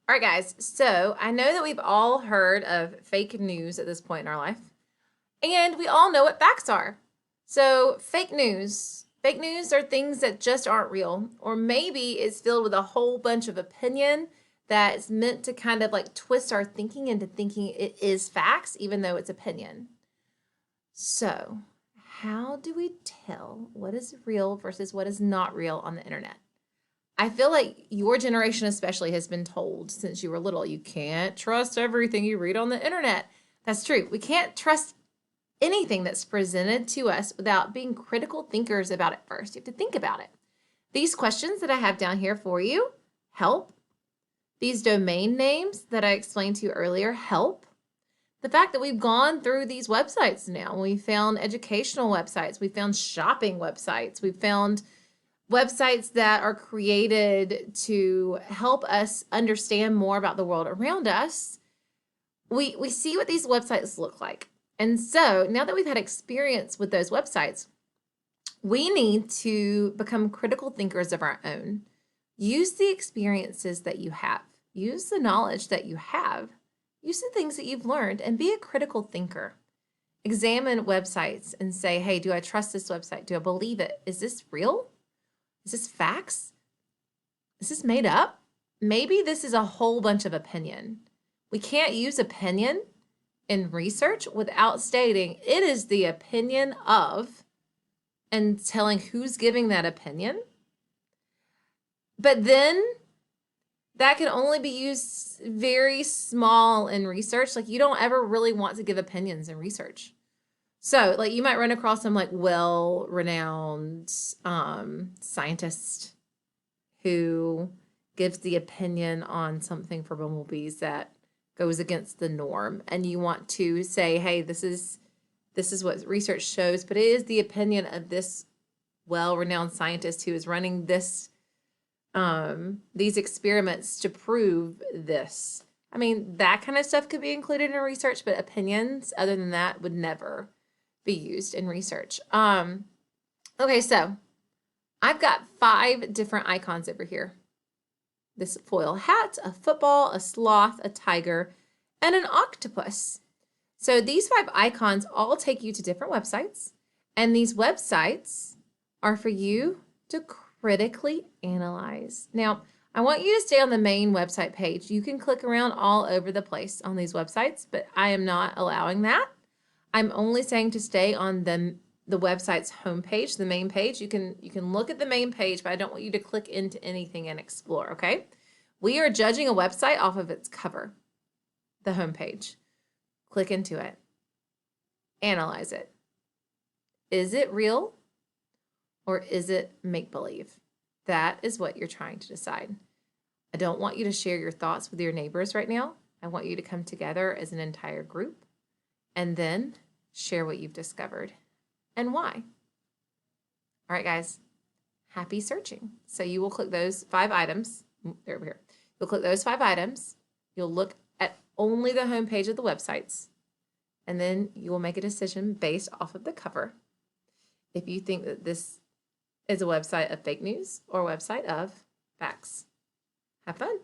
All right, guys. So I know that we've all heard of fake news at this point in our life, and we all know what facts are. So, fake news are things that just aren't real, or maybe it's filled with a whole bunch of opinion that's meant to kind of like twist our thinking into thinking it is facts, even though it's opinion. So, how do we tell what is real versus what is not real on the internet? I feel like your generation, especially, has been told since you were little, you can't trust everything you read on the internet. That's true. We can't trust anything that's presented to us without being critical thinkers about it first. You have to think about it. These questions that I have down here for you help. These domain names that I explained to you earlier help. The fact that we've gone through these websites now, we found educational websites, we found shopping websites, we found websites that are created to help us understand more about the world around us. We see what these websites look like. And so now that we've had experience with those websites, we need to become critical thinkers of our own. Use the experiences that you have, use the knowledge that you have, use the things that you've learned, and be a critical thinker. Examine websites and say, hey, do I trust this website? Do I believe it? Is this real? Is this facts? Is this made up? Maybe this is a whole bunch of opinion. We can't use opinion in research without stating it is the opinion of and telling who's giving that opinion. But then that can only be used very small in research. Like you don't ever really want to give opinions in research. So like you might run across some like well-renowned scientist who gives the opinion on something for bumblebees that goes against the norm, and you want to say, hey, this is what research shows, but it is the opinion of this well-renowned scientist who is running these experiments to prove this. I mean, that kind of stuff could be included in research, but opinions other than that would never be used in research. Okay, so I've got 5 different icons over here. This foil hat, a football, a sloth, a tiger, and an octopus. So these 5 icons all take you to different websites, and these websites are for you to critically analyze. Now, I want you to stay on the main website page. You can click around all over the place on these websites, but I am not allowing that. I'm only saying to stay on the website's homepage, the main page. You can look at the main page, but I don't want you to click into anything and explore, okay? We are judging a website off of its cover, the homepage. Click into it. Analyze it. Is it real or is it make-believe? That is what you're trying to decide. I don't want you to share your thoughts with your neighbors right now. I want you to come together as an entire group and then share what you've discovered and why. All right, guys, happy searching. So you will click those 5 items. They're over here. You'll click those 5 items. You'll look at only the homepage of the websites, and then you will make a decision based off of the cover if you think that this is a website of fake news or a website of facts. Have fun.